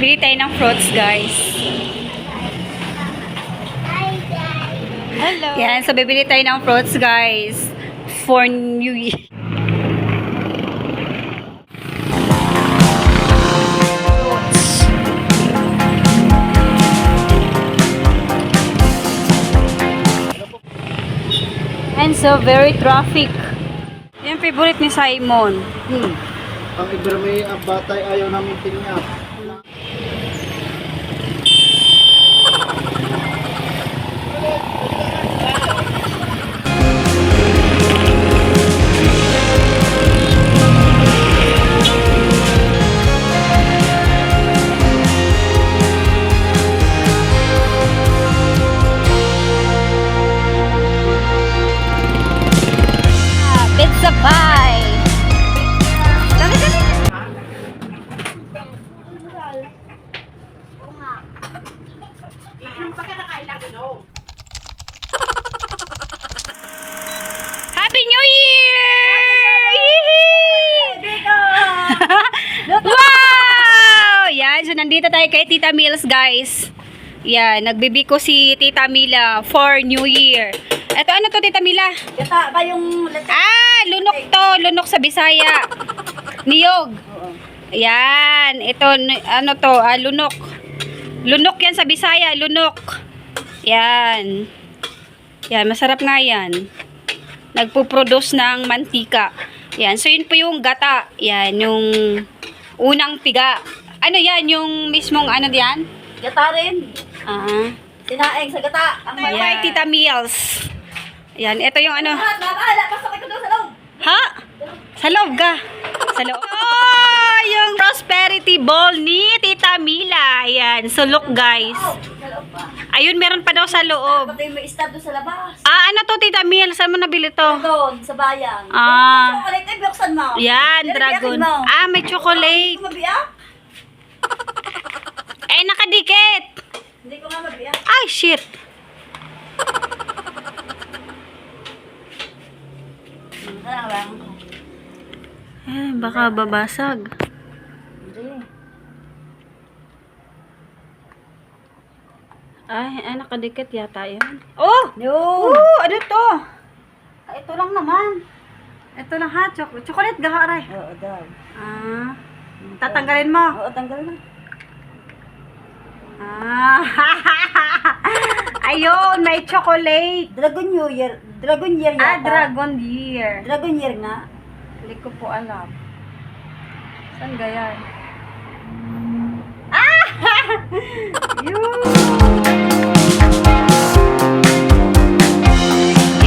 Bili tayo ng fruits, guys. Hello. Yan, so bibili tayo ng fruits, guys. For New Year. And so, very traffic. Yan, favorite ni Simon. Ang ibrami ang batay ayaw namin tingnan. Pizza pie! Dami, dami! Happy New Year! Wow! Yan, so nandito tayo kay Tita Mills, guys. Yan, nagbibiko si Tita Mila for New Year. Ito, ano to, Tita Mila? Gata ba yung... Lunok to. Lunok sa Bisaya. Niyog. Yan. Ito, ano to, lunok. Lunok yan sa Bisaya, lunok. Yan. Yan, masarap nga yan. Nagpo-produce ng mantika. Yan, so yun po yung gata. Yan, yung unang piga. Ano yan, yung mismong ano yan? Gata rin. Sinaing sa gata. Ang Yan, kay Tita Mills. Yan, ito yung ano. Bahala, pasok ko doon sa loob. Ha? Sa loob ka? Sa loob. Oh, yung prosperity ball ni Tita Mila. Ayan. So, look, guys. Sa loob pa. Ayun, meron pa daw sa loob. Pati may stab doon sa labas. Ano to, Tita Mil? Saan mo nabili to? Doon, sa bayan. Ah. Chocolate, ay, buksan mo. Yan, Yan, dragon. biyakin mo. May chocolate. Hindi ko mabiyak? Nakadikit. Hindi ko nga mabiyak. Ay, shit. Baka babasag. Hindi. Nakadikit yata yun. Oh! Yun. Ano to? Ito lang naman. Ito lang ha, chocolate gaharay. Oo, daw. Tatanggalin mo. Oo, tanggal na. Ayun, may chocolate. Dragon New Year. Dragon Year yata. Dragon Year. Dragon Year nga. Hindi ko po alam. Saan gayan? Yun.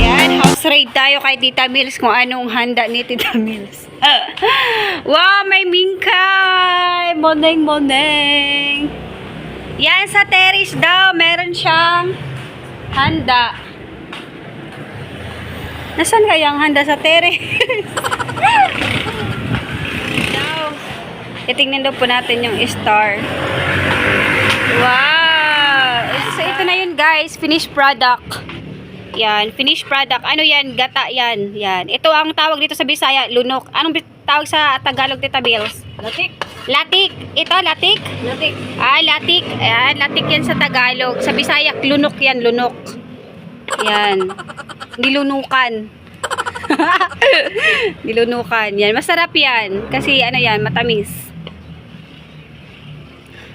Yan, house raid tayo kay Tita Mills kung anong handa ni Tita Mills. Wow, may mingkay! Moneng. Yan, sa terrace daw, meron siyang handa. Nasaan kaya ang handa sa terrace? Titingnan daw po natin yung star. Wow! So, ito na yun, guys. Finished product. Yan. Finished product. Ano yan? Gata yan. Yan. Ito ang tawag dito sa Bisaya, lunok. Anong tawag sa Tagalog, Tita Bills? Latik. Latik. Ito, latik? Latik. Latik. Ayan, latik yan sa Tagalog. Sa Bisaya, lunok yan, lunok. Yan. Nilunukan. Nilunukan. Yan. Masarap yan. Kasi, ano yan, matamis.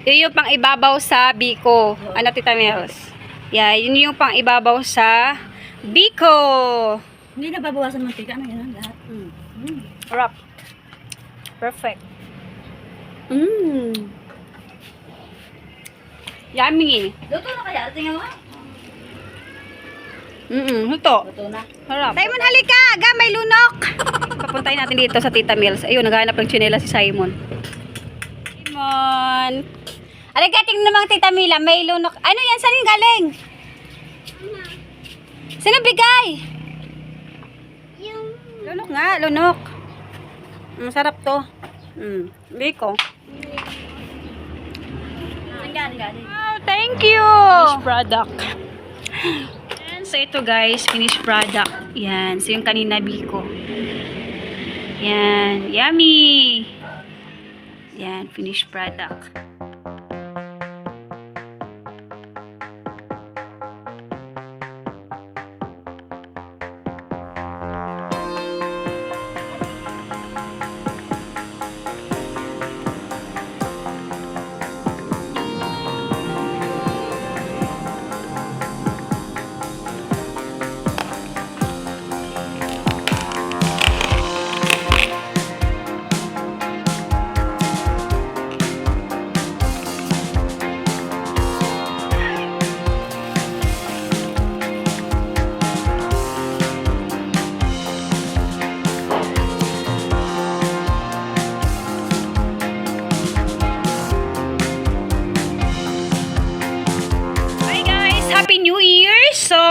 Yun yung pang ibabaw sa biko. Ano, Tita Meros? Yeah, yun yung pang ibabaw sa biko. Hindi na babawasan mantika. Ano yan? Lahat. Wrap. Perfect. Yummy. Luto na kaya? Tingnan mo. Luto. Luto na. Harap. Simon, halika! Aga, may lunok! Papuntahin natin dito sa Tita Mills. Ayun, naghahanap ng tsinela si Simon. Simon! Halika, tingnan naman Tita Mila. May lunok. Ano yan? Saan yung galing? Sino bigay? Lunok nga, lunok. Masarap to. Biko. Oh, thank you! Finished product. So, ito guys, finished product. Yan. So, yung kanina biko. Yan. Yummy! Yan, finished product.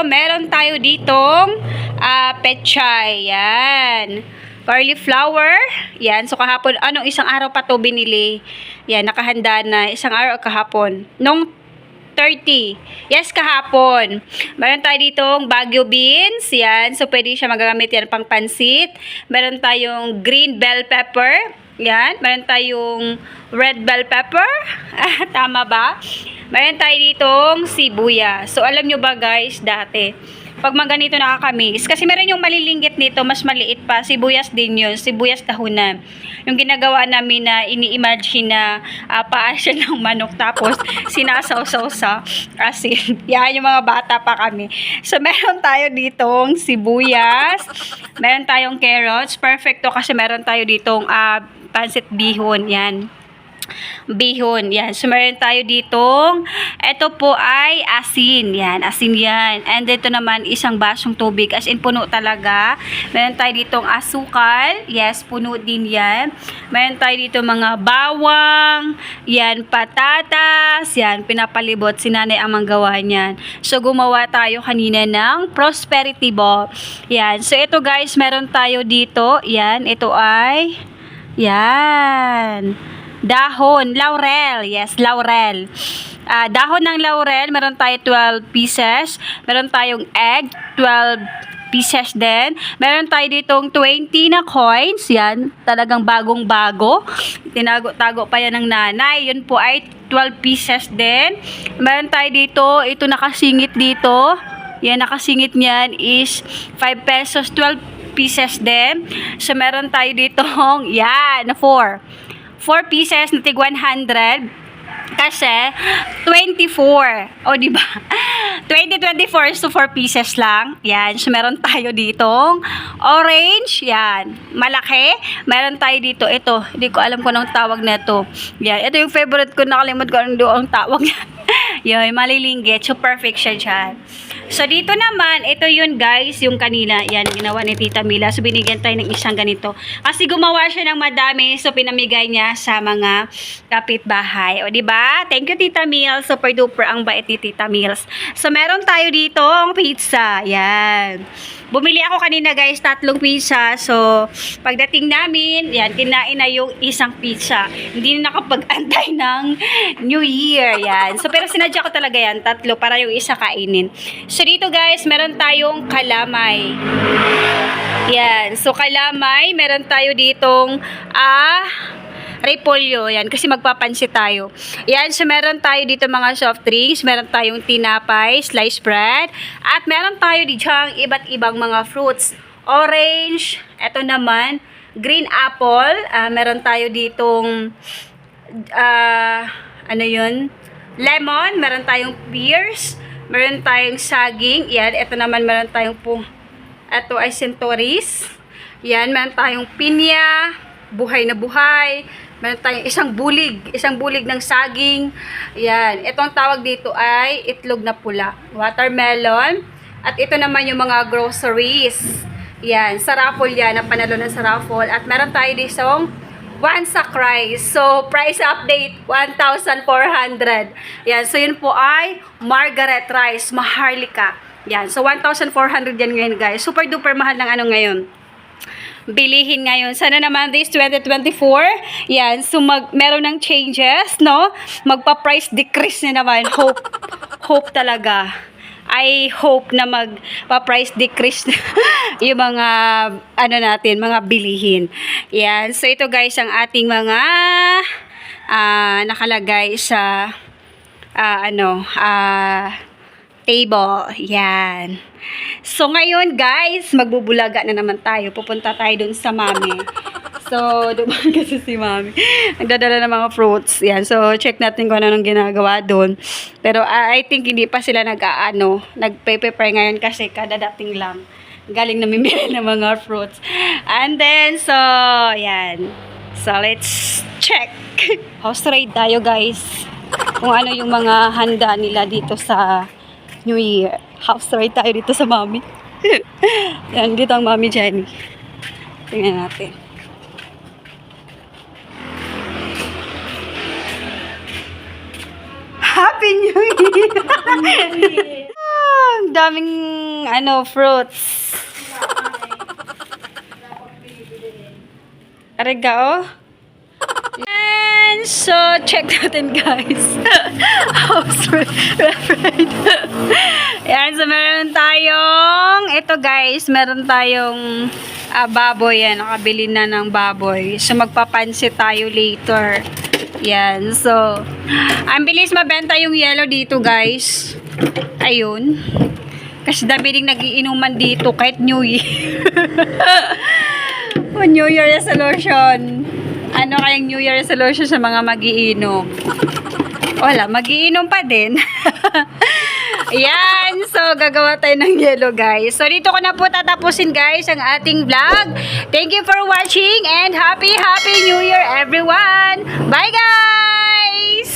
meron tayo ditong pechay. Yan. Cauliflower. Yan. So, kahapon, isang araw pa to binili. Yan, nakahanda na. Isang araw kahapon. Nung 30. Yes, kahapon. Meron tayo ditong Baguio beans. Yan. So, pwede siya magagamit yan pang pansit. Meron tayong green bell pepper. Yan. Meron tayong red bell pepper. Tama ba? Meron tayo ditong sibuyas. So, alam nyo ba guys, dati, pag maganito nakakamiss, kasi meron yung malilinggit nito, mas maliit pa, sibuyas din yun, sibuyas dahunan. Yung ginagawa namin na ini-imagine na paa siya ng manok, tapos sinasaw-saw sa asin. Yan, yung mga bata pa kami. So, meron tayo ditong sibuyas, meron tayong carrots, perfecto kasi meron tayo ditong pansit bihon, yan. Bihon, yan. So, meron tayo ditong, ito po ay asin, yan. Asin yan. And dito naman, isang basong tubig, as in puno talaga. Meron tayo ditong asukal, yes, puno din yan. Meron tayo dito mga bawang, yan, patatas, yan, pinapalibot, si nanay ang manggawa niyan. So, gumawa tayo kanina ng prosperity ball. Yan. So, ito guys, meron tayo dito, yan, ito ay, yan, dahon, laurel. Yes, laurel. Dahon ng laurel, meron tayo 12 pieces. Meron tayong egg, 12 pieces din. Meron tayo ditong 20 na coins. Yan, talagang bagong-bago. Tinago-tago pa yan ng nanay. Yun po ay 12 pieces din. Meron tayo dito, ito nakasingit dito. Yan, nakasingit niyan is 5 pesos, 12 pieces din. So, meron tayo ditong, yan, 4 pieces na tig 100 kasi 24. O, diba? 2024 so 4 pieces lang. Yan. So, meron tayo ditong orange. Yan. Malaki. Meron tayo dito. Ito. Hindi ko alam kung anong tawag na ito. Yan. Ito yung favorite ko. Nakalimot ko ang tawag niya. Yan. Malilinggit. So, perfect siya dyan. So, dito naman, ito yun guys, yung kanina, yan, ginawa ni Tita Mila. So, binigyan tayo ng isang ganito. Kasi gumawa siya ng madami, so pinamigay niya sa mga kapitbahay. O, diba? Thank you, Tita Mil. Super duper ang bait ni Tita Mills. So, meron tayo dito ang pizza. Yan. Bumili ako kanina guys, 3 pizza. So, pagdating namin, yan, kinain na yung isang pizza. Hindi na nakapag-antay ng New Year. Yan. So, pero sinadya ko talaga yan, 3 para yung isa kainin. So, dito guys, meron tayong kalamay. Yan. So, kalamay, meron tayo ditong, repolyo, yan, kasi magpapansit tayo. Yan, so meron tayo dito mga soft drinks, meron tayong tinapay, sliced bread, at meron tayo dito ang iba't ibang mga fruits. Orange, eto naman, green apple, meron tayo ditong, ano yun, lemon, meron tayong pears, meron tayong saging, yan, eto naman meron tayong eto ay centauries, yan, meron tayong pinya, buhay na buhay, meron tayong isang bulig ng saging. Yan. Itong tawag dito ay itlog na pula. Watermelon. At ito naman yung mga groceries. Yan. Sa raffle yan. Napanalo na sa raffle. At meron tayo ditong one sack rice. So, price update, 1,400. Yan. So, yun po ay Margaret rice. Maharlika. Yan. So, 1,400 yan ngayon, guys. Super duper mahal ng ano ngayon. Bilihin ngayon. Sana naman this 2024, yan, so meron ng changes, no? Magpa-price decrease na naman. Hope talaga. I hope na magpa-price decrease yung mga, ano natin, mga bilihin. Yan. So, ito guys, ang ating mga nakalagay sa, table. Yan. So, ngayon, guys, magbubulaga na naman tayo. Pupunta tayo dun sa mami. So, dumaan kasi si mami. Nagdadala ng mga fruits. Yan. So, check natin kung ano nang ginagawa dun. Pero, I think hindi pa sila nag-prepare ngayon kasi kadadating lang. Galing namimili ng mga fruits. And then, so, yan. So, let's check. House raid tayo, guys. Kung ano yung mga handa nila dito sa New Year. House raid tayo dito sa mami. Yan, dito ang mami Jenny. Tingnan natin. Happy New Year! daming, fruits. Arega, oh. And so, check natin, guys. House refried. Yan, so meron tayong, ito guys, meron tayong baboy. Yan, nakabili na ng baboy. So, magpapansit tayo later. Yan, so, ang bilis mabenta yung yellow dito, guys. Ayun. Kasi dami rin nagiinuman dito kahit New Year. New Year resolution. Ano kayang New Year resolution sa mga magiinom? Wala, magiinom pa din. Ayan, so gagawa tayo ng yellow, guys. So dito ko na po tatapusin, guys, ang ating vlog. Thank you for watching and happy New Year, everyone. Bye, guys!